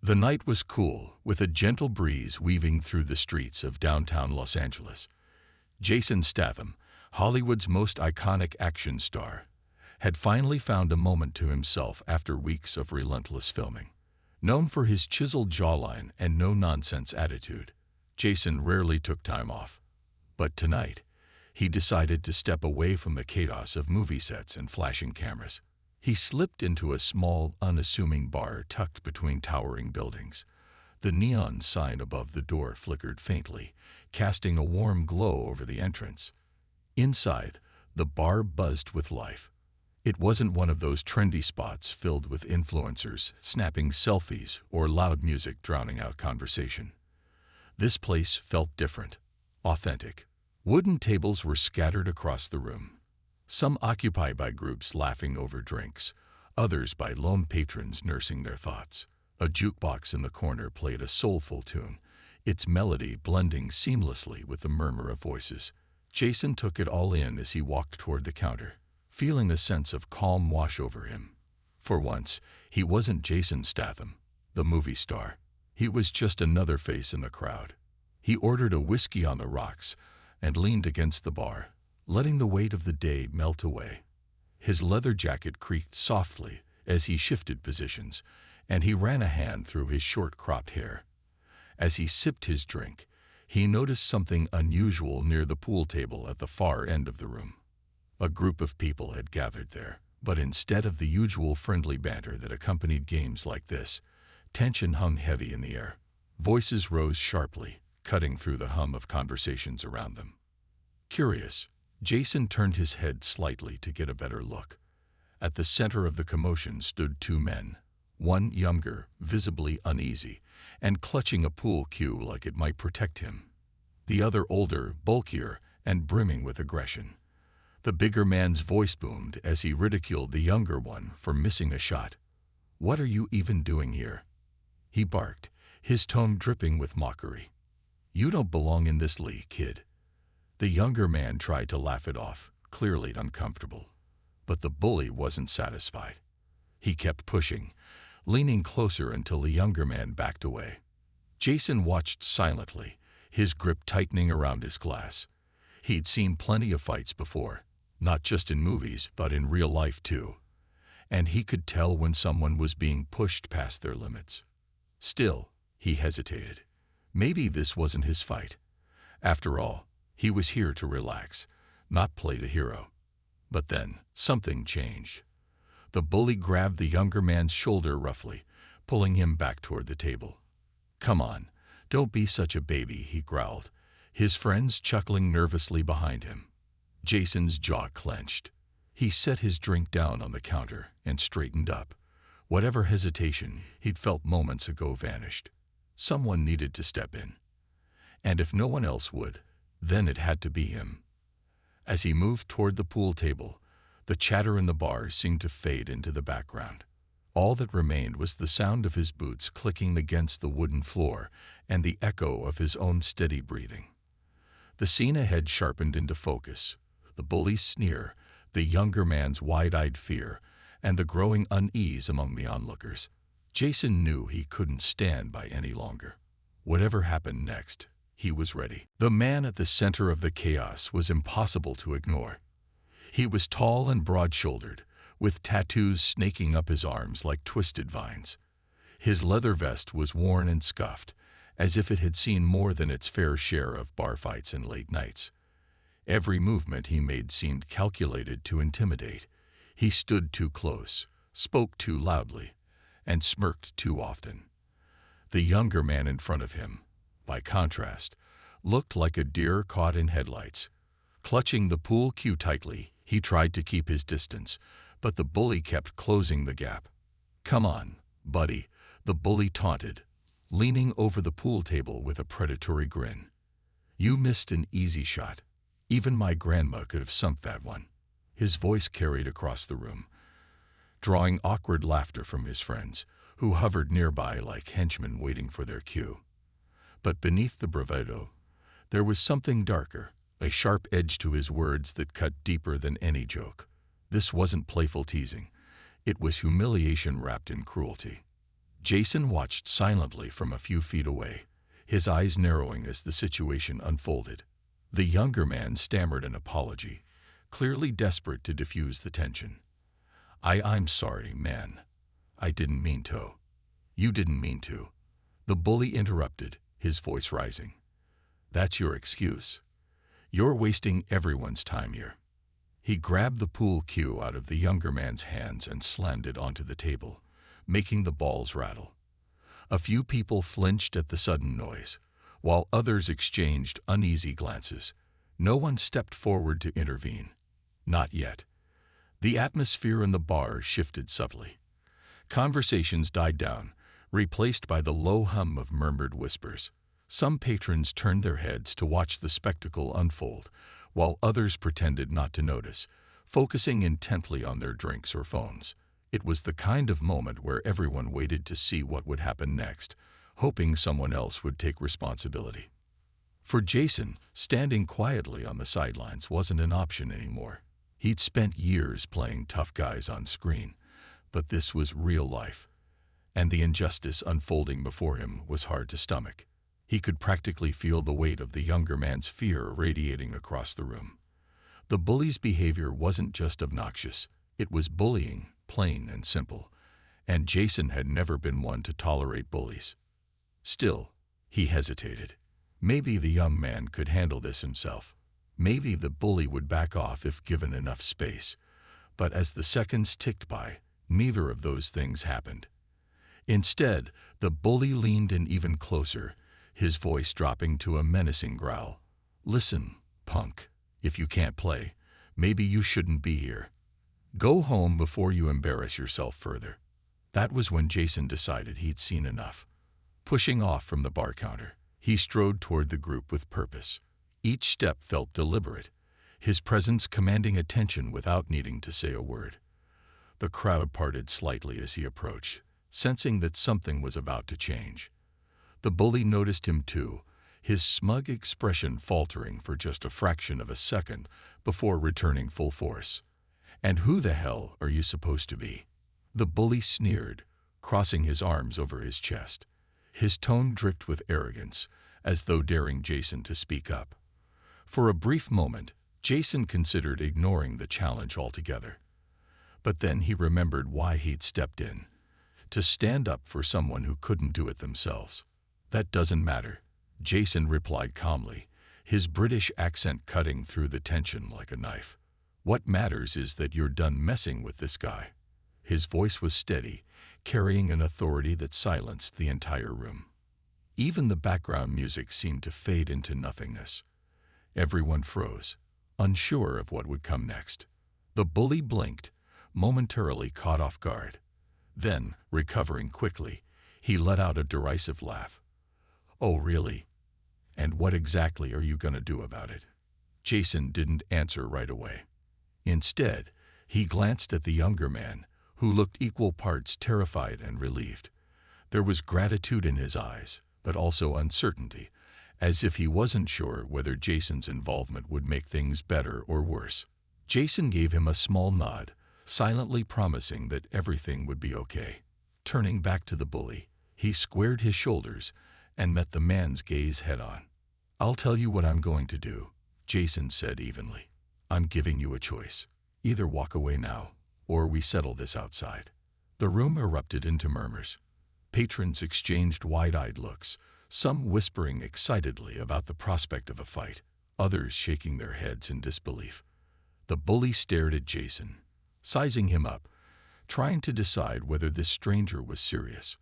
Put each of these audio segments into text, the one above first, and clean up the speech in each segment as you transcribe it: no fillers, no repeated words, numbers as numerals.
The night was cool, with a gentle breeze weaving through the streets of downtown Los Angeles. Jason Statham, Hollywood's most iconic action star, had finally found a moment to himself after weeks of relentless filming. Known for his chiseled jawline and no-nonsense attitude, Jason rarely took time off. But tonight, he decided to step away from the chaos of movie sets and flashing cameras. He slipped into a small, unassuming bar tucked between towering buildings. The neon sign above the door flickered faintly, casting a warm glow over the entrance. Inside, the bar buzzed with life. It wasn't one of those trendy spots filled with influencers snapping selfies or loud music drowning out conversation. This place felt different, authentic. Wooden tables were scattered across the room, some occupied by groups laughing over drinks, others by lone patrons nursing their thoughts. A jukebox in the corner played a soulful tune, its melody blending seamlessly with the murmur of voices. Jason took it all in as he walked toward the counter, feeling a sense of calm wash over him. For once, he wasn't Jason Statham, the movie star. He was just another face in the crowd. He ordered a whiskey on the rocks and leaned against the bar, letting the weight of the day melt away. His leather jacket creaked softly as he shifted positions, and he ran a hand through his short-cropped hair. As he sipped his drink, he noticed something unusual near the pool table at the far end of the room. A group of people had gathered there, but instead of the usual friendly banter that accompanied games like this, tension hung heavy in the air. Voices rose sharply, cutting through the hum of conversations around them. Curious, Jason turned his head slightly to get a better look. At the center of the commotion stood two men, one younger, visibly uneasy, and clutching a pool cue like it might protect him. The other older, bulkier, and brimming with aggression. The bigger man's voice boomed as he ridiculed the younger one for missing a shot. "What are you even doing here?" he barked, his tone dripping with mockery. "You don't belong in this league, kid." The younger man tried to laugh it off, clearly uncomfortable. But the bully wasn't satisfied. He kept pushing, leaning closer until the younger man backed away. Jason watched silently, his grip tightening around his glass. He'd seen plenty of fights before, not just in movies, but in real life too. And he could tell when someone was being pushed past their limits. Still, he hesitated. Maybe this wasn't his fight. After all, he was here to relax, not play the hero. But then, something changed. The bully grabbed the younger man's shoulder roughly, pulling him back toward the table. "Come on, don't be such a baby," he growled, his friends chuckling nervously behind him. Jason's jaw clenched. He set his drink down on the counter and straightened up. Whatever hesitation he'd felt moments ago vanished. Someone needed to step in. And if no one else would, then it had to be him. As he moved toward the pool table, the chatter in the bar seemed to fade into the background. All that remained was the sound of his boots clicking against the wooden floor and the echo of his own steady breathing. The scene ahead sharpened into focus. The bully's sneer, the younger man's wide-eyed fear, and the growing unease among the onlookers. Jason knew he couldn't stand by any longer. Whatever happened next, he was ready. The man at the center of the chaos was impossible to ignore. He was tall and broad-shouldered, with tattoos snaking up his arms like twisted vines. His leather vest was worn and scuffed, as if it had seen more than its fair share of bar fights and late nights. Every movement he made seemed calculated to intimidate. He stood too close, spoke too loudly, and smirked too often. The younger man in front of him, by contrast, looked like a deer caught in headlights. Clutching the pool cue tightly, he tried to keep his distance, but the bully kept closing the gap. "Come on, buddy," the bully taunted, leaning over the pool table with a predatory grin. "You missed an easy shot. Even my grandma could have sunk that one." His voice carried across the room, drawing awkward laughter from his friends, who hovered nearby like henchmen waiting for their cue. But beneath the bravado, there was something darker, a sharp edge to his words that cut deeper than any joke. This wasn't playful teasing. It was humiliation wrapped in cruelty. Jason watched silently from a few feet away, his eyes narrowing as the situation unfolded. The younger man stammered an apology, clearly desperate to diffuse the tension. I'm sorry, man. I didn't mean to. You didn't mean to. The bully interrupted, his voice rising. That's your excuse. You're wasting everyone's time here. He grabbed the pool cue out of the younger man's hands and slammed it onto the table, making the balls rattle. A few people flinched at the sudden noise, while others exchanged uneasy glances. No one stepped forward to intervene. Not yet. The atmosphere in the bar shifted subtly. Conversations died down, replaced by the low hum of murmured whispers. Some patrons turned their heads to watch the spectacle unfold, while others pretended not to notice, focusing intently on their drinks or phones. It was the kind of moment where everyone waited to see what would happen next, hoping someone else would take responsibility. For Jason, standing quietly on the sidelines wasn't an option anymore. He'd spent years playing tough guys on screen, but this was real life, and the injustice unfolding before him was hard to stomach. He could practically feel the weight of the younger man's fear radiating across the room. The bully's behavior wasn't just obnoxious, it was bullying, plain and simple, and Jason had never been one to tolerate bullies. Still, he hesitated. Maybe the young man could handle this himself. Maybe the bully would back off if given enough space. But as the seconds ticked by, neither of those things happened. Instead, the bully leaned in even closer, his voice dropping to a menacing growl. Listen, punk, if you can't play, maybe you shouldn't be here. Go home before you embarrass yourself further. That was when Jason decided he'd seen enough. Pushing off from the bar counter, he strode toward the group with purpose. Each step felt deliberate, his presence commanding attention without needing to say a word. The crowd parted slightly as he approached, sensing that something was about to change. The bully noticed him too, his smug expression faltering for just a fraction of a second before returning full force. And who the hell are you supposed to be? The bully sneered, crossing his arms over his chest. His tone dripped with arrogance, as though daring Jason to speak up. For a brief moment, Jason considered ignoring the challenge altogether. But then he remembered why he'd stepped in, to stand up for someone who couldn't do it themselves. That doesn't matter, Jason replied calmly, his British accent cutting through the tension like a knife. What matters is that you're done messing with this guy. His voice was steady, carrying an authority that silenced the entire room. Even the background music seemed to fade into nothingness. Everyone froze, unsure of what would come next. The bully blinked, momentarily caught off guard. Then, recovering quickly, he let out a derisive laugh. Oh, really? And what exactly are you going to do about it? Jason didn't answer right away. Instead, he glanced at the younger man, who looked equal parts terrified and relieved. There was gratitude in his eyes, but also uncertainty, as if he wasn't sure whether Jason's involvement would make things better or worse. Jason gave him a small nod, silently promising that everything would be okay. Turning back to the bully, he squared his shoulders and met the man's gaze head-on. I'll tell you what I'm going to do, Jason said evenly. I'm giving you a choice. Either walk away now, or we settle this outside. The room erupted into murmurs. Patrons exchanged wide-eyed looks, some whispering excitedly about the prospect of a fight, others shaking their heads in disbelief. The bully stared at Jason, sizing him up, trying to decide whether this stranger was serious.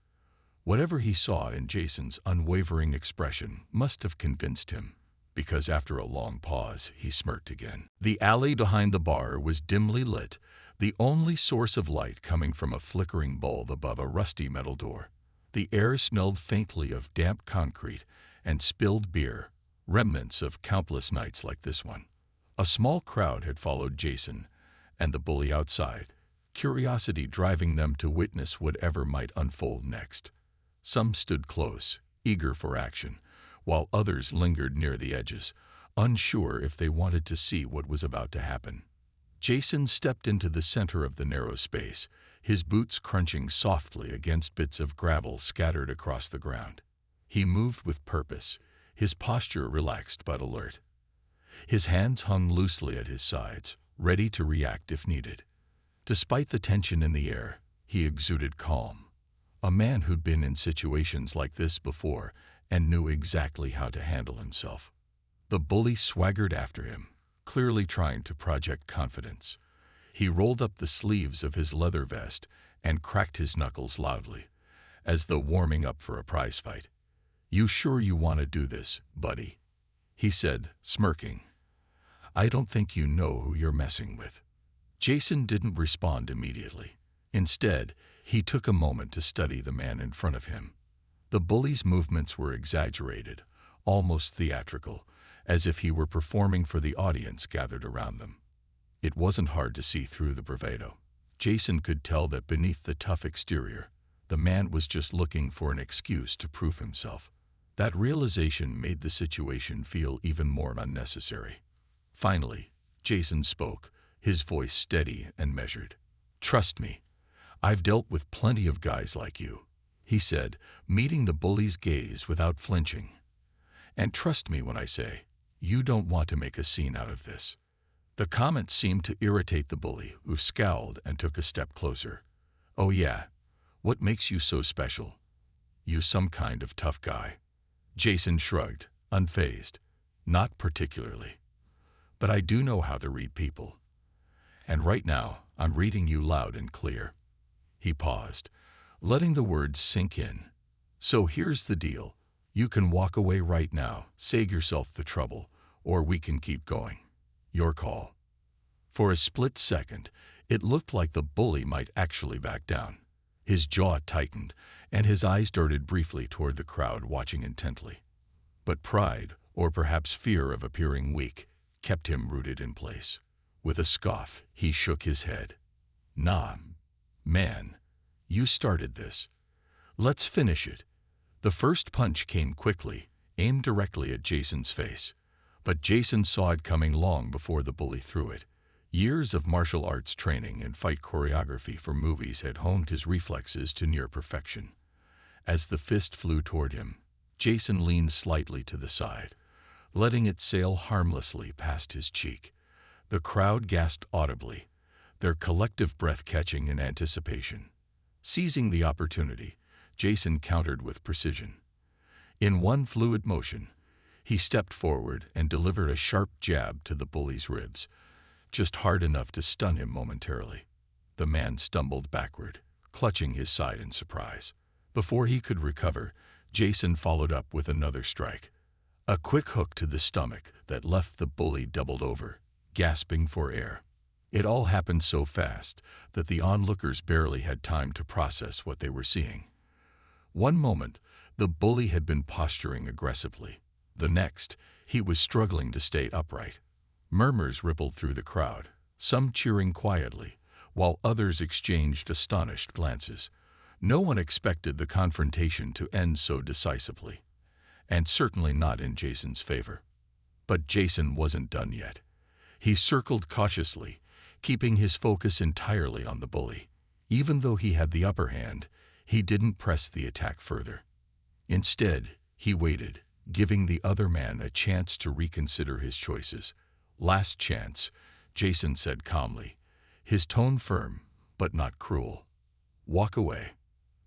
Whatever he saw in Jason's unwavering expression must have convinced him, because after a long pause, he smirked again. The alley behind the bar was dimly lit, the only source of light coming from a flickering bulb above a rusty metal door. The air smelled faintly of damp concrete and spilled beer, remnants of countless nights like this one. A small crowd had followed Jason and the bully outside, curiosity driving them to witness whatever might unfold next. Some stood close, eager for action, while others lingered near the edges, unsure if they wanted to see what was about to happen. Jason stepped into the center of the narrow space, his boots crunching softly against bits of gravel scattered across the ground. He moved with purpose, his posture relaxed but alert. His hands hung loosely at his sides, ready to react if needed. Despite the tension in the air, he exuded calm. A man who'd been in situations like this before and knew exactly how to handle himself. The bully swaggered after him, clearly trying to project confidence. He rolled up the sleeves of his leather vest and cracked his knuckles loudly, as though warming up for a prize fight. "You sure you want to do this, buddy?" he said, smirking. "I don't think you know who you're messing with." Jason didn't respond immediately. Instead, he took a moment to study the man in front of him. The bully's movements were exaggerated, almost theatrical, as if he were performing for the audience gathered around them. It wasn't hard to see through the bravado. Jason could tell that beneath the tough exterior, the man was just looking for an excuse to prove himself. That realization made the situation feel even more unnecessary. Finally, Jason spoke, his voice steady and measured. "Trust me, I've dealt with plenty of guys like you," he said, meeting the bully's gaze without flinching. "And trust me when I say, you don't want to make a scene out of this." The comment seemed to irritate the bully, who scowled and took a step closer. "Oh yeah? What makes you so special? You some kind of tough guy?" Jason shrugged, unfazed. "Not particularly. But I do know how to read people. And right now, I'm reading you loud and clear." He paused, letting the words sink in. "So here's the deal. You can walk away right now, save yourself the trouble, or we can keep going. Your call." For a split second, it looked like the bully might actually back down. His jaw tightened, and his eyes darted briefly toward the crowd watching intently. But pride, or perhaps fear of appearing weak, kept him rooted in place. With a scoff, he shook his head. "Nah, man. You started this. Let's finish it." The first punch came quickly, aimed directly at Jason's face. But Jason saw it coming long before the bully threw it. Years of martial arts training and fight choreography for movies had honed his reflexes to near perfection. As the fist flew toward him, Jason leaned slightly to the side, letting it sail harmlessly past his cheek. The crowd gasped audibly, their collective breath catching in anticipation. Seizing the opportunity, Jason countered with precision. In one fluid motion, he stepped forward and delivered a sharp jab to the bully's ribs, just hard enough to stun him momentarily. The man stumbled backward, clutching his side in surprise. Before he could recover, Jason followed up with another strike. A quick hook to the stomach that left the bully doubled over, gasping for air. It all happened so fast that the onlookers barely had time to process what they were seeing. One moment, the bully had been posturing aggressively. The next, he was struggling to stay upright. Murmurs rippled through the crowd, some cheering quietly, while others exchanged astonished glances. No one expected the confrontation to end so decisively, and certainly not in Jason's favor. But Jason wasn't done yet. He circled cautiously, keeping his focus entirely on the bully. Even though he had the upper hand, he didn't press the attack further. Instead, he waited, giving the other man a chance to reconsider his choices. "Last chance," Jason said calmly, his tone firm, but not cruel. "Walk away."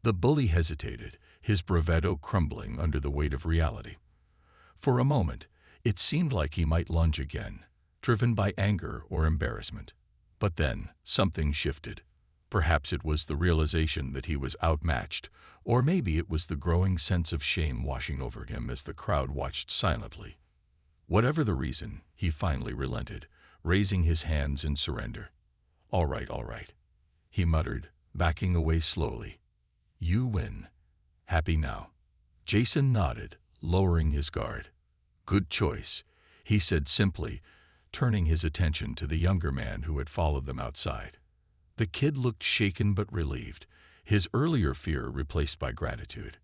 The bully hesitated, his bravado crumbling under the weight of reality. For a moment, it seemed like he might lunge again, driven by anger or embarrassment. But then, something shifted. Perhaps it was the realization that he was outmatched, or maybe it was the growing sense of shame washing over him as the crowd watched silently. Whatever the reason, he finally relented, raising his hands in surrender. All right," he muttered, backing away slowly. "You win. Happy now?" Jason nodded, lowering his guard. "Good choice," he said simply, turning his attention to the younger man who had followed them outside. The kid looked shaken but relieved, his earlier fear replaced by gratitude.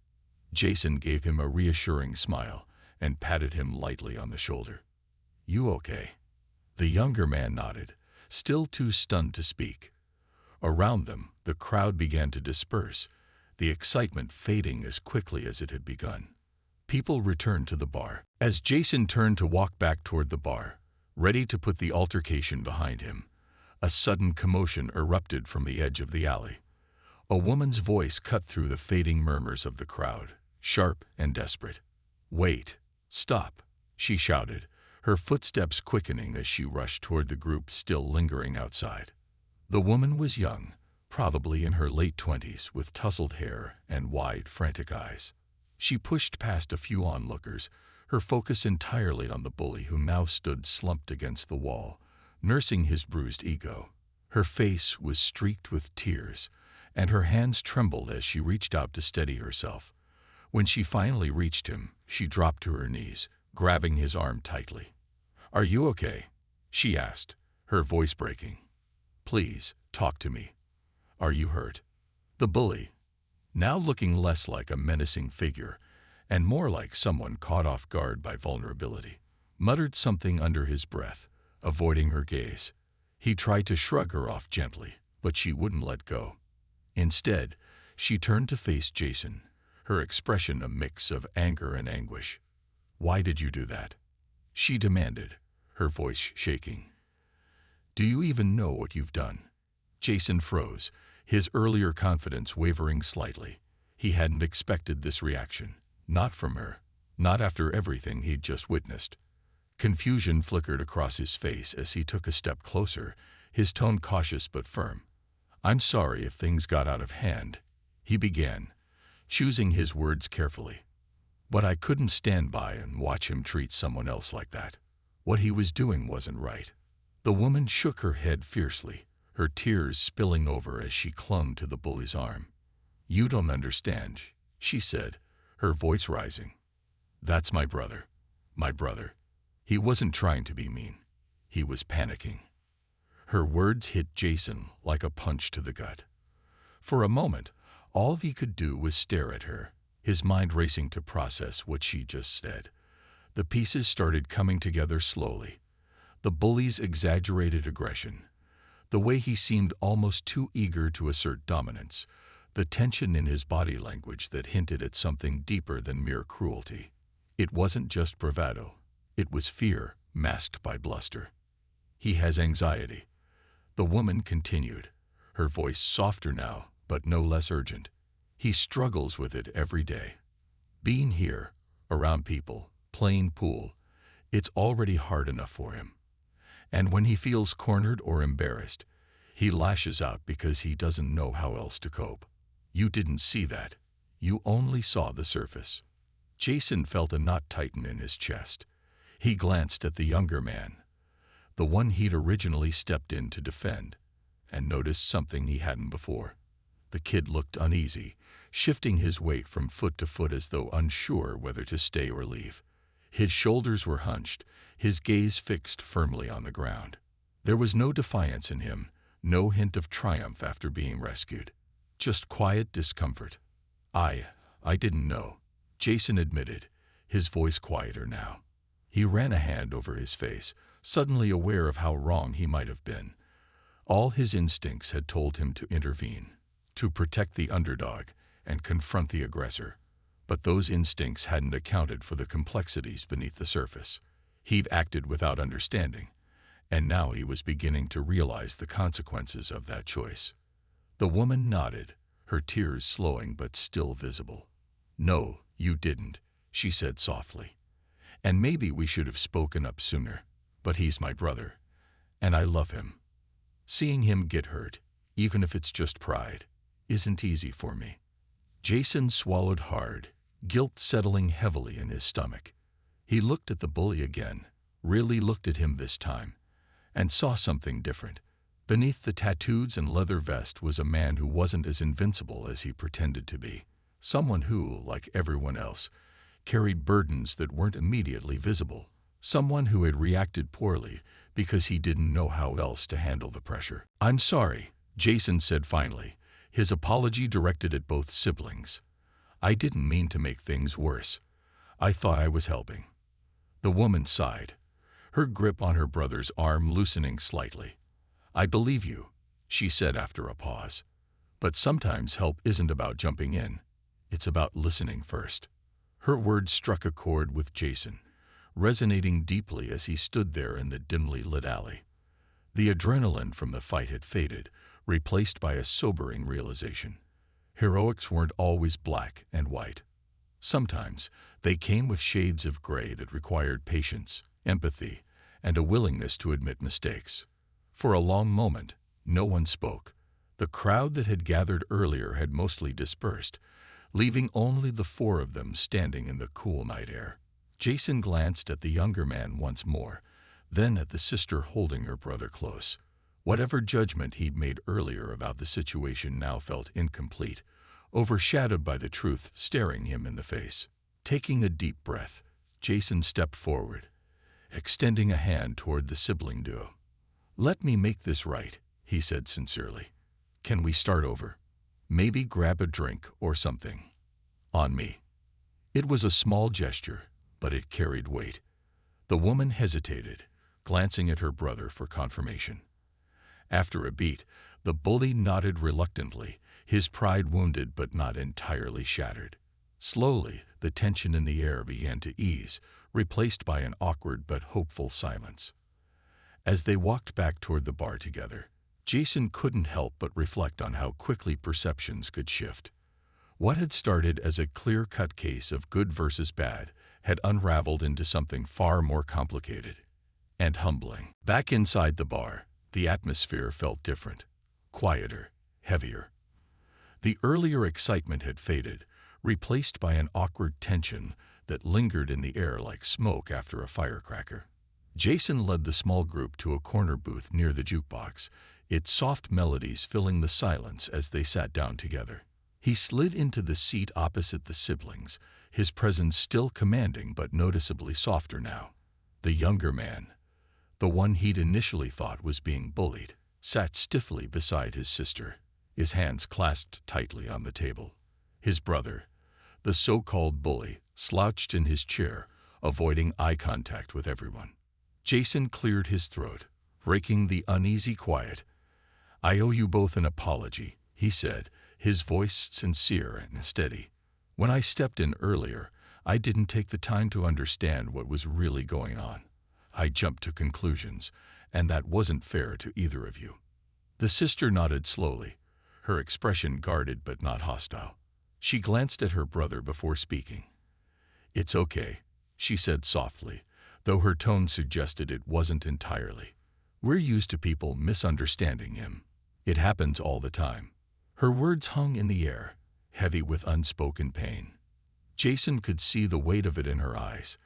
Jason gave him a reassuring smile and patted him lightly on the shoulder. "You okay?" The younger man nodded, still too stunned to speak. Around them, the crowd began to disperse, the excitement fading as quickly as it had begun. People returned to the bar. As Jason turned to walk back toward the bar, ready to put the altercation behind him, a sudden commotion erupted from the edge of the alley. A woman's voice cut through the fading murmurs of the crowd, sharp and desperate. "Wait! Stop!" she shouted, her footsteps quickening as she rushed toward the group still lingering outside. The woman was young, probably in her late 20s, with tousled hair and wide, frantic eyes. She pushed past a few onlookers, her focus entirely on the bully who now stood slumped against the wall, nursing his bruised ego. Her face was streaked with tears, and her hands trembled as she reached out to steady herself. When she finally reached him, she dropped to her knees, grabbing his arm tightly. "Are you okay?" she asked, her voice breaking. "Please, talk to me. Are you hurt?" The bully, now looking less like a menacing figure and more like someone caught off guard by vulnerability, muttered something under his breath, avoiding her gaze. He tried to shrug her off gently, but she wouldn't let go. Instead, she turned to face Jason, her expression a mix of anger and anguish. "Why did you do that?" she demanded, her voice shaking. "Do you even know what you've done?" Jason froze, his earlier confidence wavering slightly. He hadn't expected this reaction, not from her, not after everything he'd just witnessed. Confusion flickered across his face as he took a step closer, his tone cautious but firm. "I'm sorry if things got out of hand," he began, choosing his words carefully. "But I couldn't stand by and watch him treat someone else like that. What he was doing wasn't right." The woman shook her head fiercely, her tears spilling over as she clung to the bully's arm. "You don't understand," she said, her voice rising. "That's my brother. My brother. He wasn't trying to be mean. He was panicking." Her words hit Jason like a punch to the gut. For a moment, all he could do was stare at her, his mind racing to process what she just said. The pieces started coming together slowly. The bully's exaggerated aggression, the way he seemed almost too eager to assert dominance, the tension in his body language that hinted at something deeper than mere cruelty. It wasn't just bravado. It was fear masked by bluster. "He has anxiety," the woman continued, her voice softer now, but no less urgent. "He struggles with it every day. Being here, around people, playing pool, it's already hard enough for him. And when he feels cornered or embarrassed, he lashes out because he doesn't know how else to cope. You didn't see that. You only saw the surface." Jason felt a knot tighten in his chest. He glanced at the younger man, the one he'd originally stepped in to defend, and noticed something he hadn't before. The kid looked uneasy, shifting his weight from foot to foot as though unsure whether to stay or leave. His shoulders were hunched, his gaze fixed firmly on the ground. There was no defiance in him, no hint of triumph after being rescued. Just quiet discomfort. I didn't know," Jason admitted, his voice quieter now. He ran a hand over his face, suddenly aware of how wrong he might have been. All his instincts had told him to intervene, to protect the underdog and confront the aggressor. But those instincts hadn't accounted for the complexities beneath the surface. He'd acted without understanding, and now he was beginning to realize the consequences of that choice. The woman nodded, her tears slowing but still visible. "No, you didn't," she said softly. "And maybe we should have spoken up sooner, but he's my brother, and I love him. Seeing him get hurt, even if it's just pride, isn't easy for me." Jason swallowed hard, guilt settling heavily in his stomach. He looked at the bully again, really looked at him this time, and saw something different. Beneath the tattoos and leather vest was a man who wasn't as invincible as he pretended to be. Someone who, like everyone else, carried burdens that weren't immediately visible. Someone who had reacted poorly because he didn't know how else to handle the pressure. "I'm sorry," Jason said finally, his apology directed at both siblings. "I didn't mean to make things worse. I thought I was helping." The woman sighed, her grip on her brother's arm loosening slightly. "I believe you," she said after a pause. But sometimes help isn't about jumping in. It's about listening first. Her words struck a chord with Jason, resonating deeply as he stood there in the dimly lit alley. The adrenaline from the fight had faded, replaced by a sobering realization. Heroics weren't always black and white. Sometimes they came with shades of gray that required patience, empathy, and a willingness to admit mistakes. For a long moment, no one spoke. The crowd that had gathered earlier had mostly dispersed, leaving only the four of them standing in the cool night air. Jason glanced at the younger man once more, then at the sister holding her brother close. Whatever judgment he'd made earlier about the situation now felt incomplete, overshadowed by the truth staring him in the face. Taking a deep breath, Jason stepped forward, extending a hand toward the sibling duo. "Let me make this right," he said sincerely. "Can we start over? Maybe grab a drink or something. On me." It was a small gesture, but it carried weight. The woman hesitated, glancing at her brother for confirmation. After a beat, the bully nodded reluctantly, his pride wounded but not entirely shattered. Slowly, the tension in the air began to ease, replaced by an awkward but hopeful silence. As they walked back toward the bar together, Jason couldn't help but reflect on how quickly perceptions could shift. What had started as a clear-cut case of good versus bad had unraveled into something far more complicated and humbling. Back inside the bar, the atmosphere felt different, quieter, heavier. The earlier excitement had faded, replaced by an awkward tension that lingered in the air like smoke after a firecracker. Jason led the small group to a corner booth near the jukebox, its soft melodies filling the silence as they sat down together. He slid into the seat opposite the siblings, his presence still commanding but noticeably softer now. The younger man, the one he'd initially thought was being bullied, sat stiffly beside his sister, his hands clasped tightly on the table. His brother, the so-called bully, slouched in his chair, avoiding eye contact with everyone. Jason cleared his throat, breaking the uneasy quiet. "I owe you both an apology," he said, his voice sincere and steady. "When I stepped in earlier, I didn't take the time to understand what was really going on. I jumped to conclusions, and that wasn't fair to either of you." The sister nodded slowly, her expression guarded but not hostile. She glanced at her brother before speaking. "It's okay," she said softly, though her tone suggested it wasn't entirely. "We're used to people misunderstanding him. It happens all the time." Her words hung in the air, heavy with unspoken pain. Jason could see the weight of it in her eyes,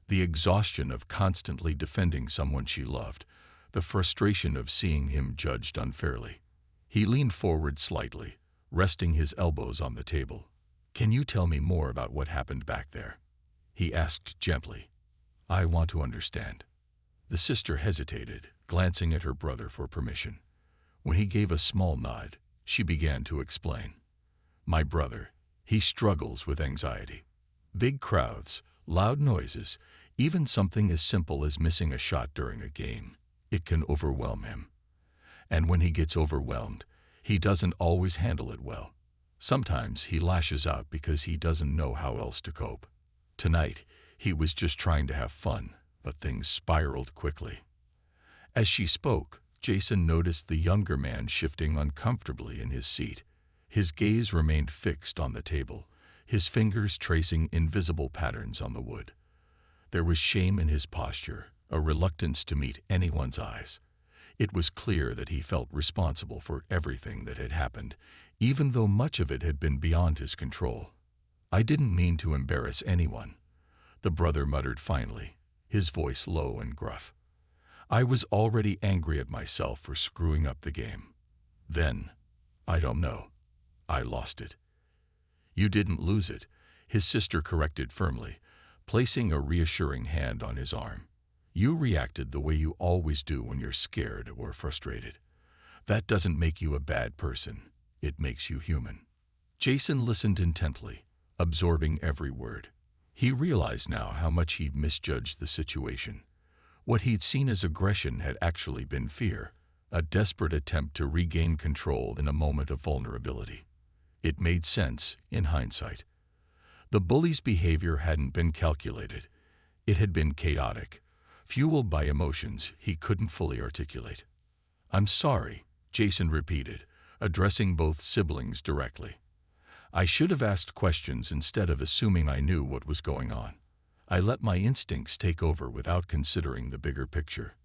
the exhaustion of constantly defending someone she loved, the frustration of seeing him judged unfairly. He leaned forward slightly, resting his elbows on the table. "Can you tell me more about what happened back there?" he asked gently. "I want to understand." The sister hesitated, glancing at her brother for permission. When he gave a small nod, she began to explain. "My brother, he struggles with anxiety. Big crowds, loud noises, even something as simple as missing a shot during a game, it can overwhelm him. And when he gets overwhelmed, he doesn't always handle it well. Sometimes he lashes out because he doesn't know how else to cope. Tonight, he was just trying to have fun, but things spiraled quickly." As she spoke, Jason noticed the younger man shifting uncomfortably in his seat. His gaze remained fixed on the table, his fingers tracing invisible patterns on the wood. There was shame in his posture, a reluctance to meet anyone's eyes. It was clear that he felt responsible for everything that had happened, even though much of it had been beyond his control. "I didn't mean to embarrass anyone," the brother muttered finally, his voice low and gruff. "I was already angry at myself for screwing up the game. Then, I don't know, I lost it." "You didn't lose it," his sister corrected firmly, placing a reassuring hand on his arm. "You reacted the way you always do when you're scared or frustrated. That doesn't make you a bad person, it makes you human." Jason listened intently, absorbing every word. He realized now how much he'd misjudged the situation. What he'd seen as aggression had actually been fear, a desperate attempt to regain control in a moment of vulnerability. It made sense in hindsight. The bully's behavior hadn't been calculated. It had been chaotic, fueled by emotions he couldn't fully articulate. "I'm sorry," Jason repeated, addressing both siblings directly. "I should have asked questions instead of assuming I knew what was going on. I let my instincts take over without considering the bigger picture."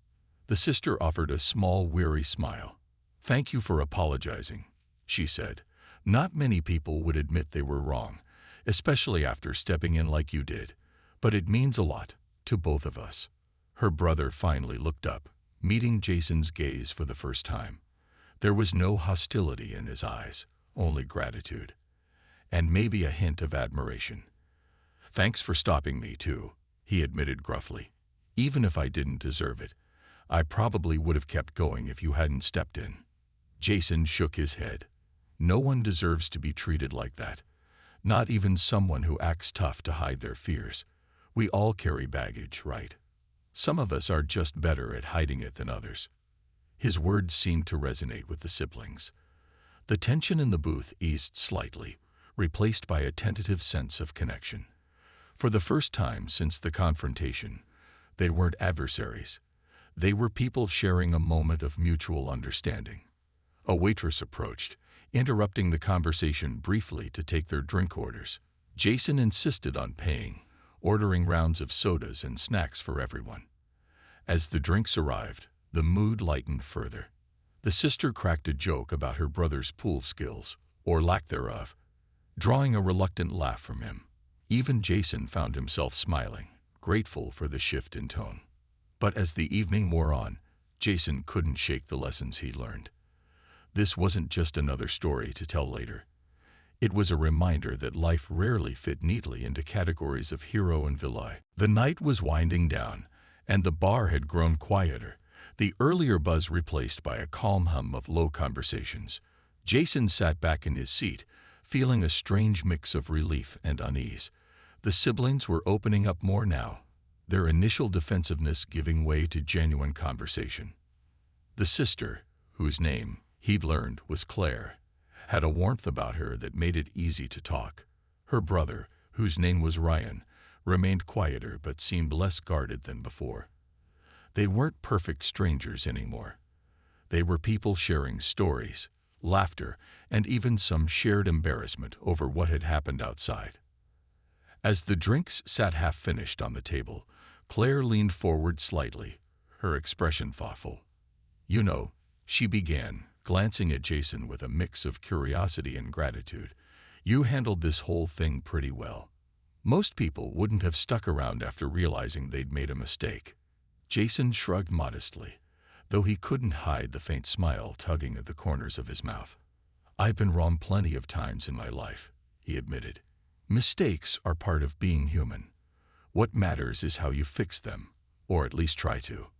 The sister offered a small, weary smile. "Thank you for apologizing," she said. "Not many people would admit they were wrong, especially after stepping in like you did, but it means a lot to both of us." Her brother finally looked up, meeting Jason's gaze for the first time. There was no hostility in his eyes, only gratitude, and maybe a hint of admiration. "Thanks for stopping me, too," he admitted gruffly. "Even if I didn't deserve it, I probably would have kept going if you hadn't stepped in." Jason shook his head. "No one deserves to be treated like that. Not even someone who acts tough to hide their fears. We all carry baggage, right? Some of us are just better at hiding it than others." His words seemed to resonate with the siblings. The tension in the booth eased slightly, replaced by a tentative sense of connection. For the first time since the confrontation, they weren't adversaries. They were people sharing a moment of mutual understanding. A waitress approached, interrupting the conversation briefly to take their drink orders. Jason insisted on paying, ordering rounds of sodas and snacks for everyone. As the drinks arrived, the mood lightened further. The sister cracked a joke about her brother's pool skills, or lack thereof, drawing a reluctant laugh from him. Even Jason found himself smiling, grateful for the shift in tone. But as the evening wore on, Jason couldn't shake the lessons he'd learned. This wasn't just another story to tell later. It was a reminder that life rarely fit neatly into categories of hero and villain. The night was winding down, and the bar had grown quieter, the earlier buzz replaced by a calm hum of low conversations. Jason sat back in his seat, feeling a strange mix of relief and unease. The siblings were opening up more now, their initial defensiveness giving way to genuine conversation. The sister, whose name he'd learned was Claire, had a warmth about her that made it easy to talk. Her brother, whose name was Ryan, remained quieter but seemed less guarded than before. They weren't perfect strangers anymore. They were people sharing stories, laughter, and even some shared embarrassment over what had happened outside. As the drinks sat half-finished on the table, Claire leaned forward slightly, her expression thoughtful. "You know," she began, glancing at Jason with a mix of curiosity and gratitude, "you handled this whole thing pretty well. Most people wouldn't have stuck around after realizing they'd made a mistake." Jason shrugged modestly, though he couldn't hide the faint smile tugging at the corners of his mouth. "I've been wrong plenty of times in my life," he admitted. "Mistakes are part of being human. What matters is how you fix them, or at least try to."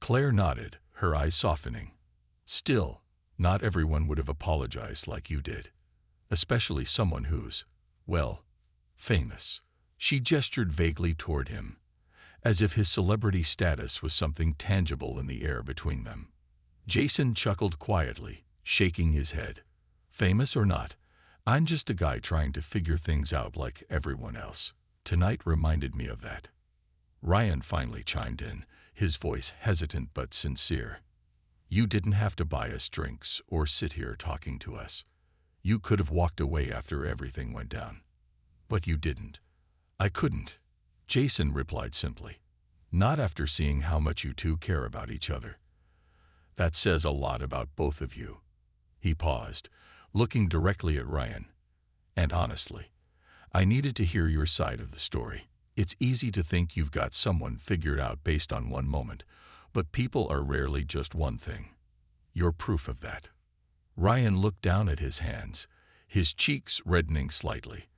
Claire nodded, her eyes softening. "Still, not everyone would have apologized like you did, especially someone who's, well, famous." She gestured vaguely toward him, as if his celebrity status was something tangible in the air between them. Jason chuckled quietly, shaking his head. "Famous or not, I'm just a guy trying to figure things out like everyone else." Tonight reminded me of that. Ryan finally chimed in, his voice hesitant but sincere. "You didn't have to buy us drinks or sit here talking to us. You could have walked away after everything went down. But you didn't." "I couldn't," Jason replied simply. "Not after seeing how much you two care about each other." "That says a lot about both of you." He paused, looking directly at Ryan. "And honestly, I needed to hear your side of the story. It's easy to think you've got someone figured out based on one moment, but people are rarely just one thing. You're proof of that." Ryan looked down at his hands, his cheeks reddening slightly.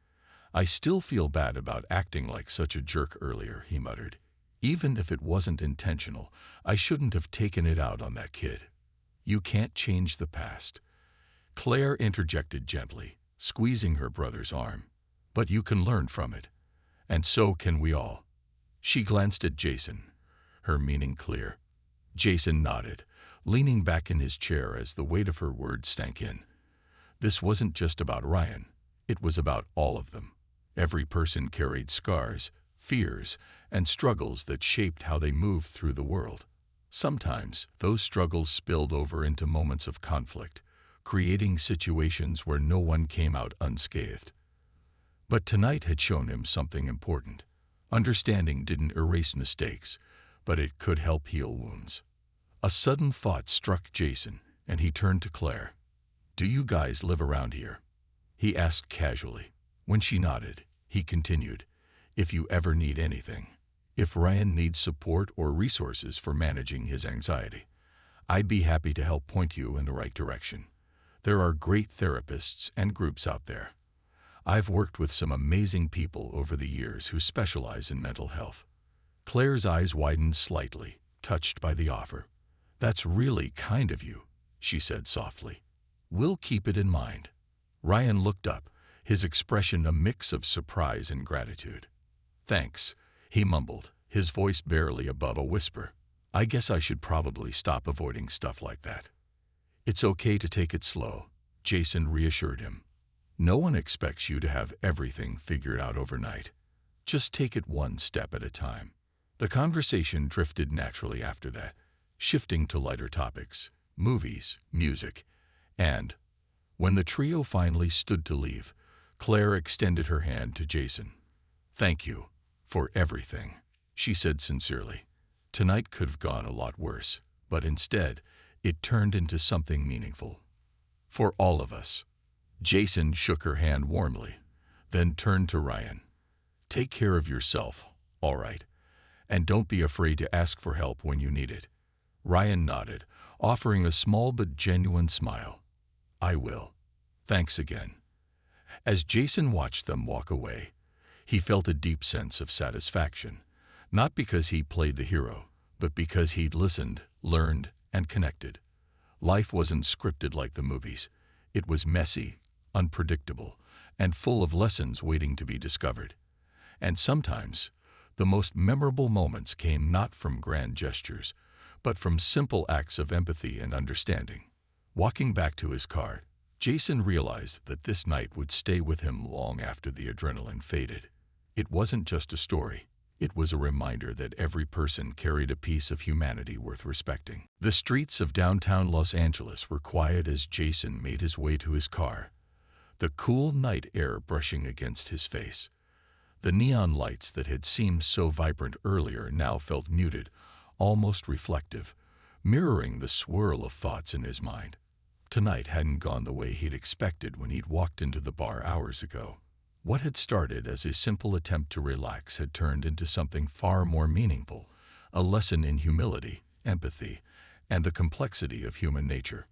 "I still feel bad about acting like such a jerk earlier," he muttered. "Even if it wasn't intentional, I shouldn't have taken it out on that kid." "You can't change the past," Claire interjected gently, squeezing her brother's arm. "But you can learn from it. And so can we all." She glanced at Jason, her meaning clear. Jason nodded, leaning back in his chair as the weight of her words sank in. This wasn't just about Ryan. It was about all of them. Every person carried scars, fears, and struggles that shaped how they moved through the world. Sometimes, those struggles spilled over into moments of conflict, creating situations where no one came out unscathed. But tonight had shown him something important. Understanding didn't erase mistakes, but it could help heal wounds. A sudden thought struck Jason, and he turned to Claire. "Do you guys live around here?" he asked casually. When she nodded, he continued, "If you ever need anything, if Ryan needs support or resources for managing his anxiety, I'd be happy to help point you in the right direction. There are great therapists and groups out there. I've worked with some amazing people over the years who specialize in mental health." Claire's eyes widened slightly, touched by the offer. "That's really kind of you," she said softly. "We'll keep it in mind." Ryan looked up, his expression a mix of surprise and gratitude. "Thanks," he mumbled, his voice barely above a whisper. "I guess I should probably stop avoiding stuff like that." "It's okay to take it slow," Jason reassured him. "No one expects you to have everything figured out overnight. Just take it one step at a time." The conversation drifted naturally after that, shifting to lighter topics, movies, music, and, when the trio finally stood to leave, Claire extended her hand to Jason. "Thank you for everything," she said sincerely. "Tonight could have gone a lot worse, but instead, it turned into something meaningful. For all of us." Jason shook her hand warmly, then turned to Ryan. "Take care of yourself, all right? And don't be afraid to ask for help when you need it." Ryan nodded, offering a small but genuine smile. "I will. Thanks again." As Jason watched them walk away, he felt a deep sense of satisfaction, not because he played the hero, but because he'd listened, learned, and connected. Life wasn't scripted like the movies. It was messy, unpredictable, and full of lessons waiting to be discovered. And sometimes, the most memorable moments came not from grand gestures, but from simple acts of empathy and understanding. Walking back to his car, Jason realized that this night would stay with him long after the adrenaline faded. It wasn't just a story. It was a reminder that every person carried a piece of humanity worth respecting. The streets of downtown Los Angeles were quiet as Jason made his way to his car, the cool night air brushing against his face. The neon lights that had seemed so vibrant earlier now felt muted, almost reflective, mirroring the swirl of thoughts in his mind. Tonight hadn't gone the way he'd expected when he'd walked into the bar hours ago. What had started as a simple attempt to relax had turned into something far more meaningful, a lesson in humility, empathy, and the complexity of human nature.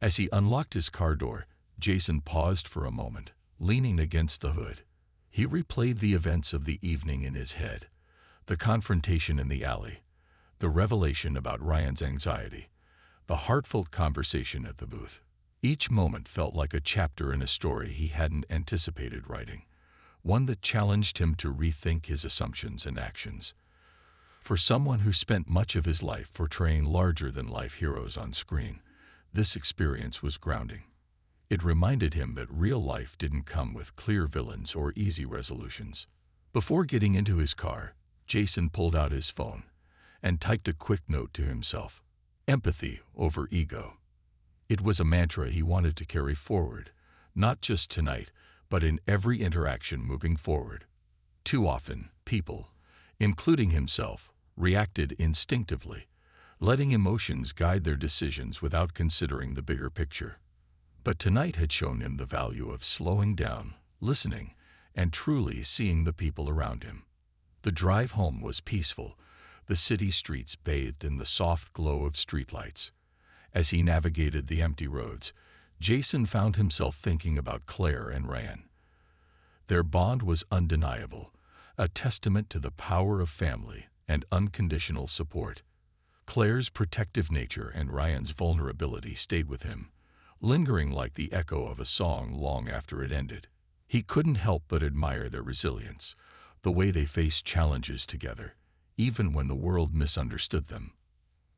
As he unlocked his car door, Jason paused for a moment, leaning against the hood. He replayed the events of the evening in his head, the confrontation in the alley, the revelation about Ryan's anxiety, the heartfelt conversation at the booth. Each moment felt like a chapter in a story he hadn't anticipated writing, one that challenged him to rethink his assumptions and actions. For someone who spent much of his life portraying larger-than-life heroes on screen, this experience was grounding. It reminded him that real life didn't come with clear villains or easy resolutions. Before getting into his car, Jason pulled out his phone and typed a quick note to himself. Empathy over ego. It was a mantra he wanted to carry forward, not just tonight, but in every interaction moving forward. Too often, people, including himself, reacted instinctively, letting emotions guide their decisions without considering the bigger picture. But tonight had shown him the value of slowing down, listening, and truly seeing the people around him. The drive home was peaceful, the city streets bathed in the soft glow of streetlights. As he navigated the empty roads, Jason found himself thinking about Claire and Ryan. Their bond was undeniable, a testament to the power of family and unconditional support. Claire's protective nature and Ryan's vulnerability stayed with him, lingering like the echo of a song long after it ended. He couldn't help but admire their resilience, the way they faced challenges together, even when the world misunderstood them.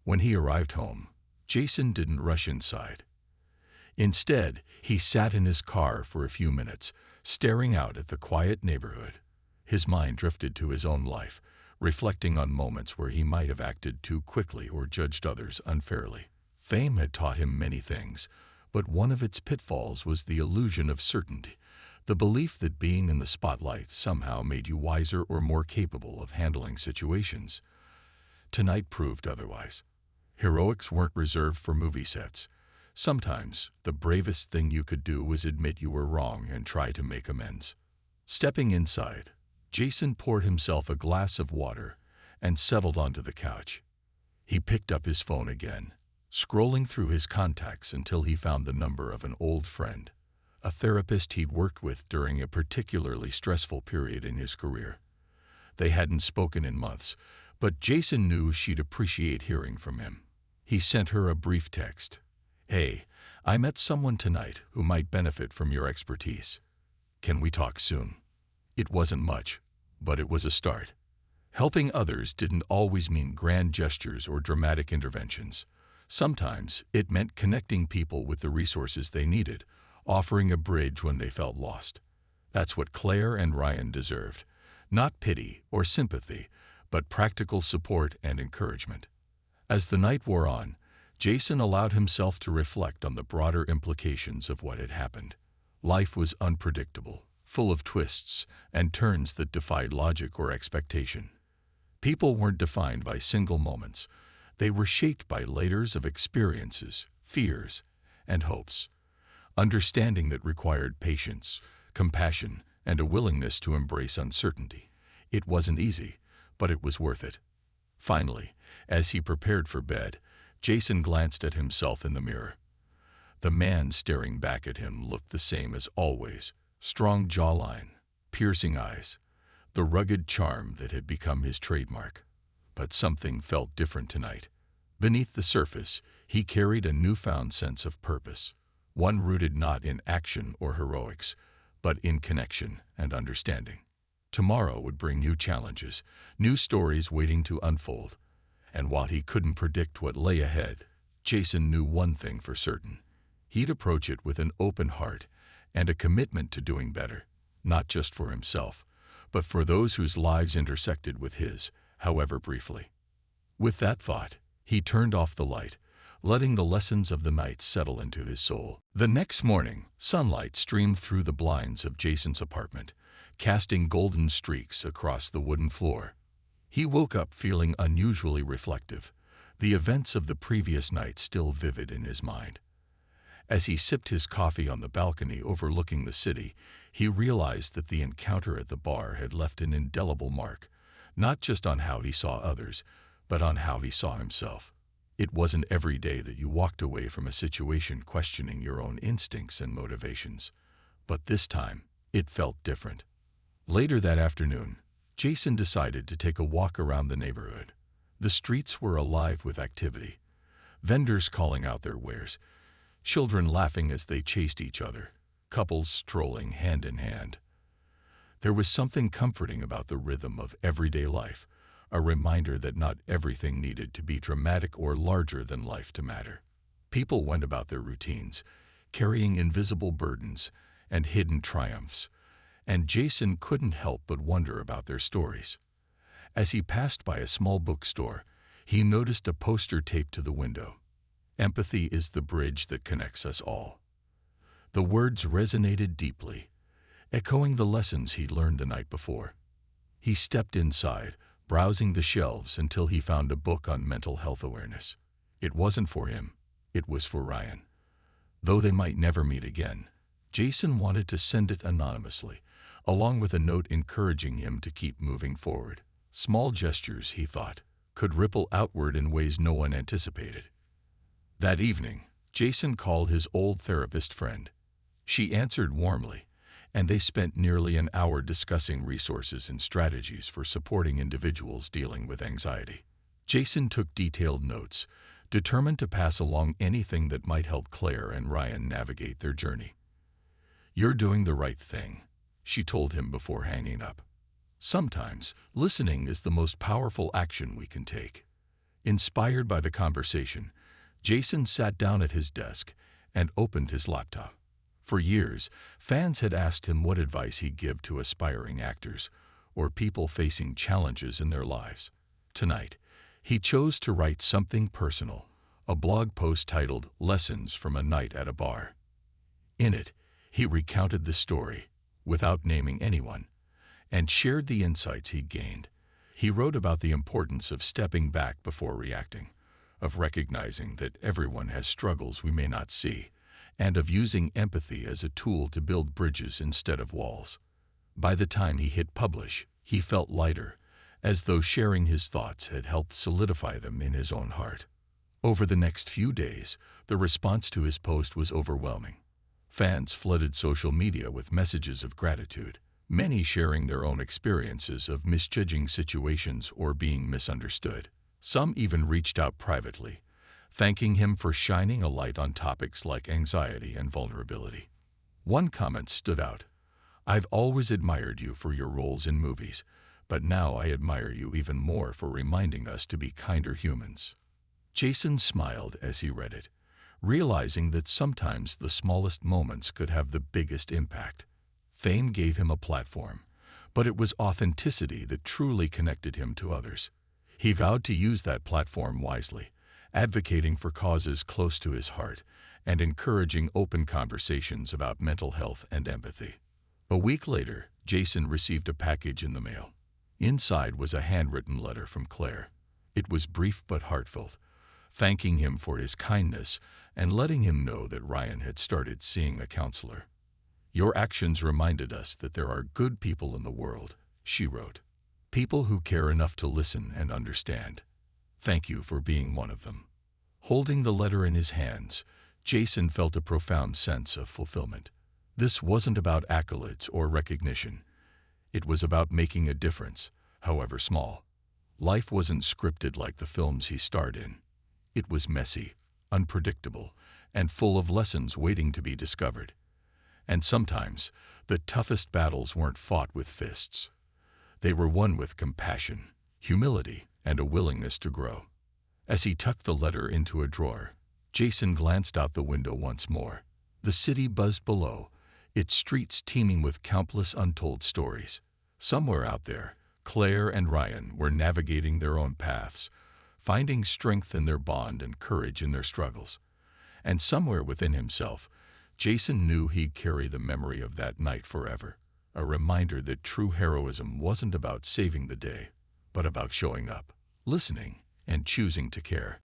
When he arrived home, Jason didn't rush inside. Instead, he sat in his car for a few minutes, staring out at the quiet neighborhood. His mind drifted to his own life, reflecting on moments where he might have acted too quickly or judged others unfairly. Fame had taught him many things, but one of its pitfalls was the illusion of certainty, the belief that being in the spotlight somehow made you wiser or more capable of handling situations. Tonight proved otherwise. Heroics weren't reserved for movie sets. Sometimes, the bravest thing you could do was admit you were wrong and try to make amends. Stepping inside, Jason poured himself a glass of water and settled onto the couch. He picked up his phone again, scrolling through his contacts until he found the number of an old friend, a therapist he'd worked with during a particularly stressful period in his career. They hadn't spoken in months, but Jason knew she'd appreciate hearing from him. He sent her a brief text. "Hey, I met someone tonight who might benefit from your expertise. Can we talk soon?" It wasn't much, but it was a start. Helping others didn't always mean grand gestures or dramatic interventions. Sometimes it meant connecting people with the resources they needed, offering a bridge when they felt lost. That's what Claire and Ryan deserved. Not pity or sympathy, but practical support and encouragement. As the night wore on, Jason allowed himself to reflect on the broader implications of what had happened. Life was unpredictable, full of twists and turns that defied logic or expectation. People weren't defined by single moments. They were shaped by layers of experiences, fears, and hopes. Understanding that required patience, compassion, and a willingness to embrace uncertainty. It wasn't easy, but it was worth it. Finally, as he prepared for bed, Jason glanced at himself in the mirror. The man staring back at him looked the same as always: strong jawline, piercing eyes, the rugged charm that had become his trademark. But something felt different tonight. Beneath the surface, he carried a newfound sense of purpose, one rooted not in action or heroics, but in connection and understanding. Tomorrow would bring new challenges, new stories waiting to unfold. And while he couldn't predict what lay ahead, Jason knew one thing for certain. He'd approach it with an open heart and a commitment to doing better, not just for himself, but for those whose lives intersected with his, however briefly. With that thought, he turned off the light, letting the lessons of the night settle into his soul. The next morning, sunlight streamed through the blinds of Jason's apartment, casting golden streaks across the wooden floor. He woke up feeling unusually reflective, the events of the previous night still vivid in his mind. As he sipped his coffee on the balcony overlooking the city, he realized that the encounter at the bar had left an indelible mark, not just on how he saw others, but on how he saw himself. It wasn't every day that you walked away from a situation questioning your own instincts and motivations, but this time, it felt different. Later that afternoon, Jason decided to take a walk around the neighborhood. The streets were alive with activity, vendors calling out their wares, children laughing as they chased each other, couples strolling hand in hand. There was something comforting about the rhythm of everyday life, a reminder that not everything needed to be dramatic or larger than life to matter. People went about their routines, carrying invisible burdens and hidden triumphs, and Jason couldn't help but wonder about their stories. As he passed by a small bookstore, he noticed a poster taped to the window. "Empathy is the bridge that connects us all." The words resonated deeply, echoing the lessons he'd learned the night before. He stepped inside, browsing the shelves until he found a book on mental health awareness. It wasn't for him, it was for Ryan. Though they might never meet again, Jason wanted to send it anonymously, along with a note encouraging him to keep moving forward. Small gestures, he thought, could ripple outward in ways no one anticipated. That evening, Jason called his old therapist friend. She answered warmly, and they spent nearly an hour discussing resources and strategies for supporting individuals dealing with anxiety. Jason took detailed notes, determined to pass along anything that might help Claire and Ryan navigate their journey. "You're doing the right thing," she told him before hanging up. "Sometimes, listening is the most powerful action we can take. Inspired by the conversation, Jason sat down at his desk and opened his laptop. For years, fans had asked him what advice he'd give to aspiring actors or people facing challenges in their lives. Tonight, he chose to write something personal, a blog post titled "Lessons from a Night at a Bar." In it, he recounted the story, without naming anyone, and shared the insights he'd gained. He wrote about the importance of stepping back before reacting, of recognizing that everyone has struggles we may not see, and of using empathy as a tool to build bridges instead of walls. By the time he hit publish, he felt lighter, as though sharing his thoughts had helped solidify them in his own heart. Over the next few days, the response to his post was overwhelming. Fans flooded social media with messages of gratitude, many sharing their own experiences of misjudging situations or being misunderstood. Some even reached out privately, thanking him for shining a light on topics like anxiety and vulnerability. One comment stood out: "I've always admired you for your roles in movies, but now I admire you even more for reminding us to be kinder humans." Jason smiled as he read it, realizing that sometimes the smallest moments could have the biggest impact. Fame gave him a platform, but it was authenticity that truly connected him to others. He vowed to use that platform wisely, advocating for causes close to his heart and encouraging open conversations about mental health and empathy. A week later, Jason received a package in the mail. Inside was a handwritten letter from Claire. It was brief but heartfelt, thanking him for his kindness and letting him know that Ryan had started seeing a counselor. "Your actions reminded us that there are good people in the world," she wrote. "People who care enough to listen and understand. Thank you for being one of them." Holding the letter in his hands, Jason felt a profound sense of fulfillment. This wasn't about accolades or recognition. It was about making a difference, however small. Life wasn't scripted like the films he starred in. It was messy, unpredictable, and full of lessons waiting to be discovered. And sometimes, the toughest battles weren't fought with fists. They were won with compassion, humility, and a willingness to grow. As he tucked the letter into a drawer, Jason glanced out the window once more. The city buzzed below, its streets teeming with countless untold stories. Somewhere out there, Claire and Ryan were navigating their own paths, finding strength in their bond and courage in their struggles. And somewhere within himself, Jason knew he'd carry the memory of that night forever, a reminder that true heroism wasn't about saving the day, but about showing up, listening, and choosing to care.